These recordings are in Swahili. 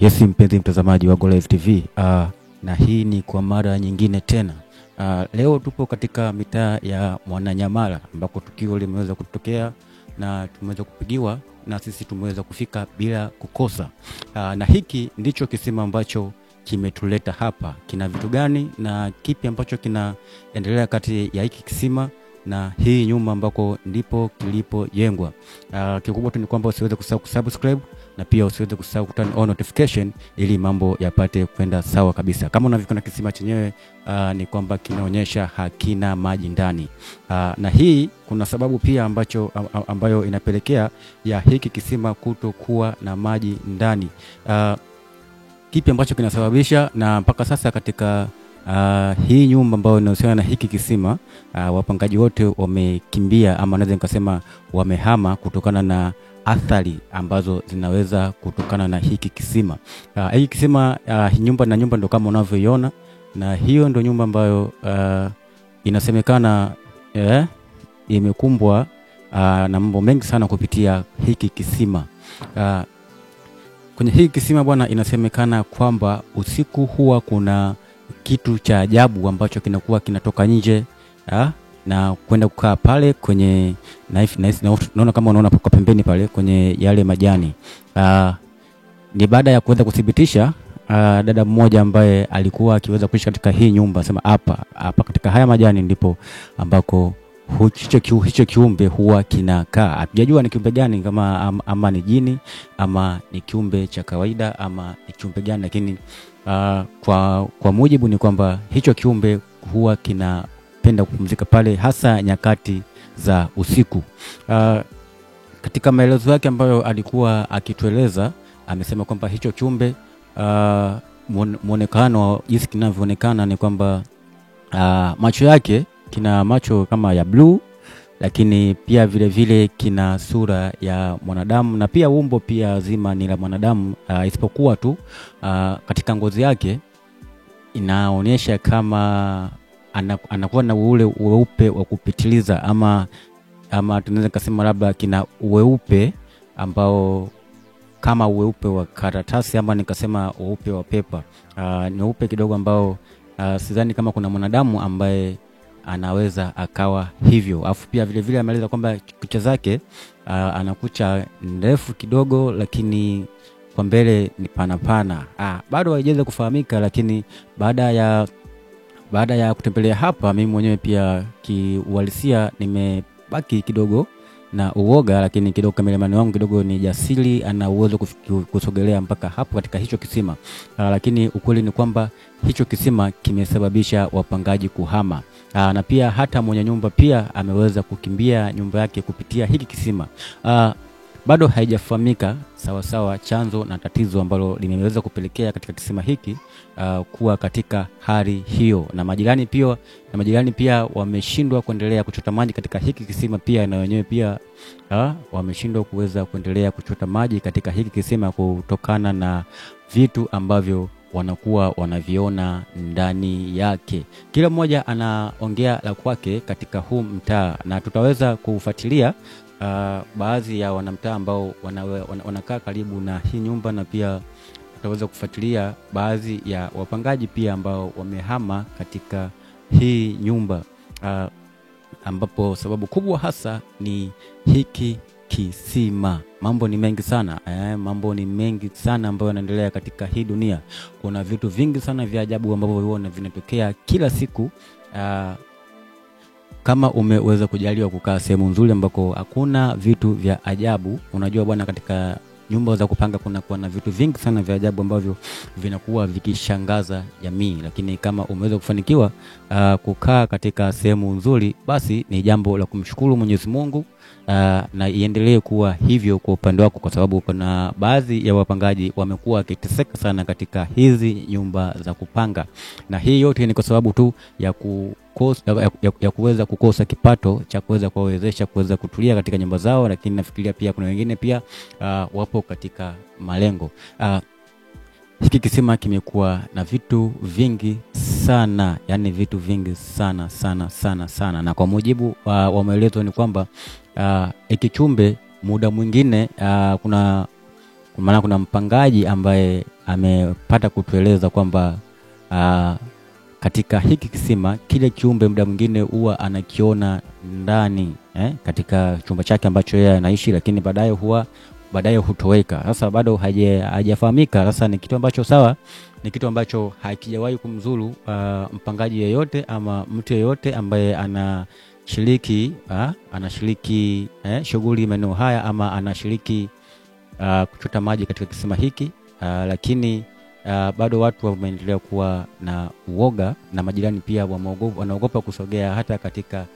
Yes, mpenzi mtazamaji wa Golive TV. Na hii ni kwa mara nyingine tena. Leo tupo katika mitaa ya Mwananyamala ambako tukio limeweza kutokea na tumeweza kupigiwa na sisi tumeweza kufika bila kukosa. Na hiki ndicho kisima ambacho kimetuleta hapa. Kina vitu gani na kipi ambacho kinaendelea kati ya hiki kisima na hii nyumba ambako ndipo kilipojengwa. Kikubwa tu ni kwamba usiweze kusahau kusubscribe na pia usiweze kusahau kuturn on notification ili mambo yapate kwenda sawa kabisa. Kama unavyoona kisima chenyewe ni kwamba kinaonyesha hakina maji ndani. Na hii kuna sababu pia ambayo inapelekea ya hiki kisima kutokuwa na maji ndani. Kipi ambacho kinasababisha, na mpaka sasa katika hii nyumba ambayo inahusiana na hiki kisima, wapangaji wote wamekimbia, ama naweza nikasema wamehama kutokana na athari ambazo zinaweza kutokana na hiki kisima. Hiki kisima, nyumba ndo kama unavyoiona, na hiyo ndo nyumba ambayo inasemekana imekumbwa na mambo mengi sana kupitia hiki kisima. Kwenye hiki kisima bwana, inasemekana kwamba usiku huwa kuna kitu cha ajabu ambacho kinakuwa kinatoka nje na kwenda kukaa pale kwenye naona kama unaona kwa pembeni pale kwenye yale majani. Ni baada ya kuweza kudhibitisha, dada mmoja ambaye alikuwa akiweza kuishi katika hii nyumba sema hapa katika haya majani ndipo ambako hicho kiumbe huwa kinakaa. Hatujajua ni kiumbe gani, kama ama ni jini ama ni kiumbe cha kawaida ama ni kiumbe gani, lakini kwa mujibu ni kwamba hicho kiumbe huwa kinapenda kupumzika pale hasa nyakati za usiku. Katika maelezo yake ambayo alikuwa akitueleza, amesema kwamba hicho kiumbe muonekano jinsi kinavyoonekana ni kwamba macho yake, kina macho kama ya blue, lakini pia vile vile kina sura ya mwanadamu na pia umbo pia zima ni la mwanadamu, isipokuwa tu katika ngozi yake inaonyesha kama anakuwa na ule weupe wa kupitiliza, ama tunaweza kusema labda kina weupe ambao kama weupe wa karatasi, ama nikasema weupe wa pepa. Ni weupe kidogo ambao sidhani kama kuna mwanadamu ambaye anaweza akawa hivyo. Afu pia vile vile ameeleza kwamba kucha zake anakucha ndefu kidogo, lakini kwa mbele ni pana. Bado haijaweza kufahamika, lakini baada ya kutembelea hapa, mimi mwenyewe pia kiuhalisia nimebaki kidogo na uoga, lakini kidogo kameramani wangu kidogo ni jasiri, ana uwezo kusogelea mpaka hapo katika hicho kisima. Lakini ukweli ni kwamba hicho kisima kimesababisha wapangaji kuhama. Na pia hata mwenye nyumba pia ameweza kukimbia nyumba yake kupitia hiki kisima. Bado haijafahamika sawa chanzo na tatizo ambalo limeweza kupelekea katika kisima hiki kuwa katika hali hiyo, na majirani pia wameshindwa kuendelea kuchota maji katika hiki kisima pia, na wenyewe pia wameshindwa kuweza kuendelea kuchota maji katika hiki kisima kutokana na vitu ambavyo wanakuwa wanaviona ndani yake. Kila mmoja anaongea la kwake katika huu mtaa, na tutaweza kufuatilia baadhi ya wanamtaa ambao wanakaa karibu na hii nyumba, na pia tutaweza kufuatilia baadhi ya wapangaji pia ambao wamehama katika hii nyumba, ambapo sababu kubwa hasa ni hiki kisima. Mambo ni mengi sana ambayo yanaendelea katika hii dunia. Kuna vitu vingi sana vya ajabu ambavyo vinatokea kila siku. Kama umeweza kujaliwa kukaa sehemu nzuri ambako hakuna vitu vya ajabu, unajua bwana, katika nyumba za kupanga kuna na vitu vingi sana vya ajabu ambavyo vinakuwa vikishangaza jamii. Lakini kama umeweza kufanikiwa kukaa katika sehemu nzuri, basi ni jambo la kumshukuru Mwenyezi Mungu, na iendelee kuwa hivyo kwa upande wako, kwa sababu kuna baadhi ya wapangaji wamekuwa wakiteseka sana katika hizi nyumba za kupanga, na hii yote ni kwa sababu tu ya kuweza kukosa kipato cha kuweza kuwawezesha kuweza kutulia katika nyumba zao. Lakini nafikiria pia kuna wengine pia wapo katika malengo. Hiki kisima kimekuwa na vitu vingi sana, yani vitu vingi sana, na kwa mujibu wa maelezo ni kwamba hiki chumbe muda mwingine maana kuna mpangaji ambaye amepata kutueleza kwamba katika hiki kisima kile kiumbe muda mwingine huwa anakiona ndani katika chumba chake ambacho yeye anaishi, lakini baadaye hutoweka. Sasa bado hajafahamika. Sasa ni kitu ambacho sawa, ni kitu ambacho hakijawahi kumzuru mpangaji yeyote ama mtu yeyote ambaye anashiriki shughuli maeneo haya ama anashiriki kuchota maji katika kisima hiki, lakini bado watu wameendelea kuwa na uoga na majirani pia wanaogopa kusogea hata katika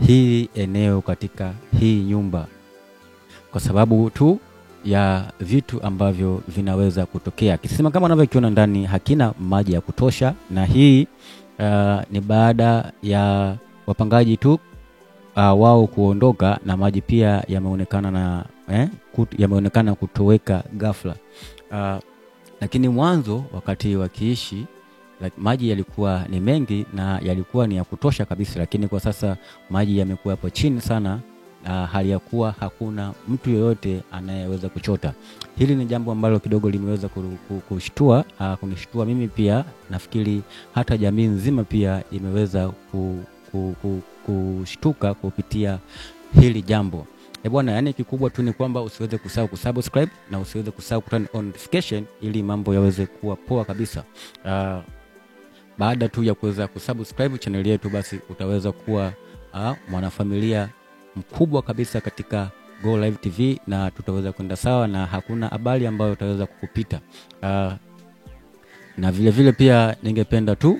hii eneo, katika hii nyumba, kwa sababu tu ya vitu ambavyo vinaweza kutokea. Kisima kama unavyokiona ndani hakina maji ya kutosha, na hii ni baada ya wapangaji tu wao kuondoka, na maji pia yameonekana kutoweka ghafla. Lakini mwanzo wakati wakiishi maji yalikuwa ni mengi na yalikuwa ni ya kutosha kabisa, lakini kwa sasa maji yamekuwa hapo chini sana, hali ya kuwa hakuna mtu yoyote anayeweza kuchota. Hili ni jambo ambalo kidogo limeweza kunishtua mimi pia, nafikiri hata jamii nzima pia imeweza kushtuka kupitia hili jambo. Bwana, yani kikubwa tu ni kwamba usiweze kusahau kusubscribe na usiweze kusahau turn on notification ili mambo yaweze kuwa poa kabisa. Baada tu ya kuweza kusubscribe channel yetu, basi utaweza kuwa mwanafamilia mkubwa kabisa katika Go Live TV, na tutaweza kwenda sawa na hakuna habari ambayo utaweza kukupita. Na vile vile pia ningependa tu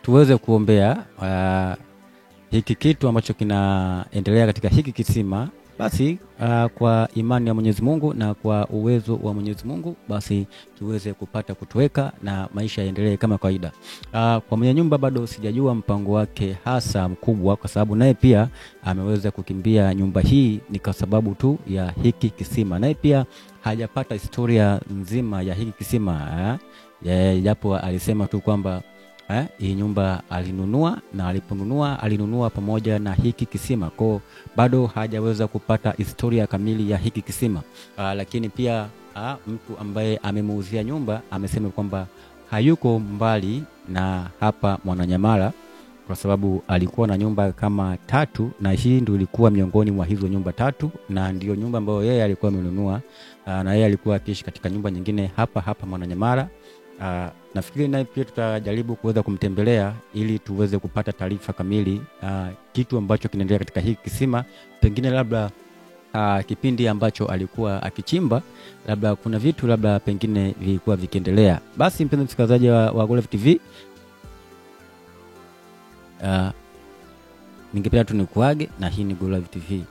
tuweze kuombea hiki kitu ambacho kinaendelea katika hiki kisima. Basi kwa imani ya Mwenyezi Mungu na kwa uwezo wa Mwenyezi Mungu, basi tuweze kupata kutoweka na maisha yaendelee kama kawaida. Kwa mwenye nyumba bado sijajua mpango wake hasa mkubwa, kwa sababu naye pia ameweza kukimbia nyumba hii ni kwa sababu tu ya hiki kisima. Naye pia hajapata historia nzima ya hiki kisima, japo alisema tu kwamba hii nyumba alinunua, na aliponunua alinunua pamoja na hiki kisima, kwa bado hajaweza kupata historia kamili ya hiki kisima. Lakini pia mtu ambaye amemuuzia nyumba amesema kwamba hayuko mbali na hapa Mwananyamala, kwa sababu alikuwa na nyumba kama 3 na hii ndio ilikuwa miongoni mwa hizo nyumba 3, na ndio nyumba ambayo yeye alikuwa amenunua, na yeye alikuwa akiishi katika nyumba nyingine hapa Mwananyamala. Nafikiri naye pia tutajaribu kuweza kumtembelea ili tuweze kupata taarifa kamili kitu ambacho kinaendelea katika hiki kisima. Pengine labda kipindi ambacho alikuwa akichimba, labda kuna vitu labda pengine vilikuwa vikiendelea. Basi mpenzi msikilizaji wa Go Live TV, ningependa tu nikuage, na hii ni Go Live TV.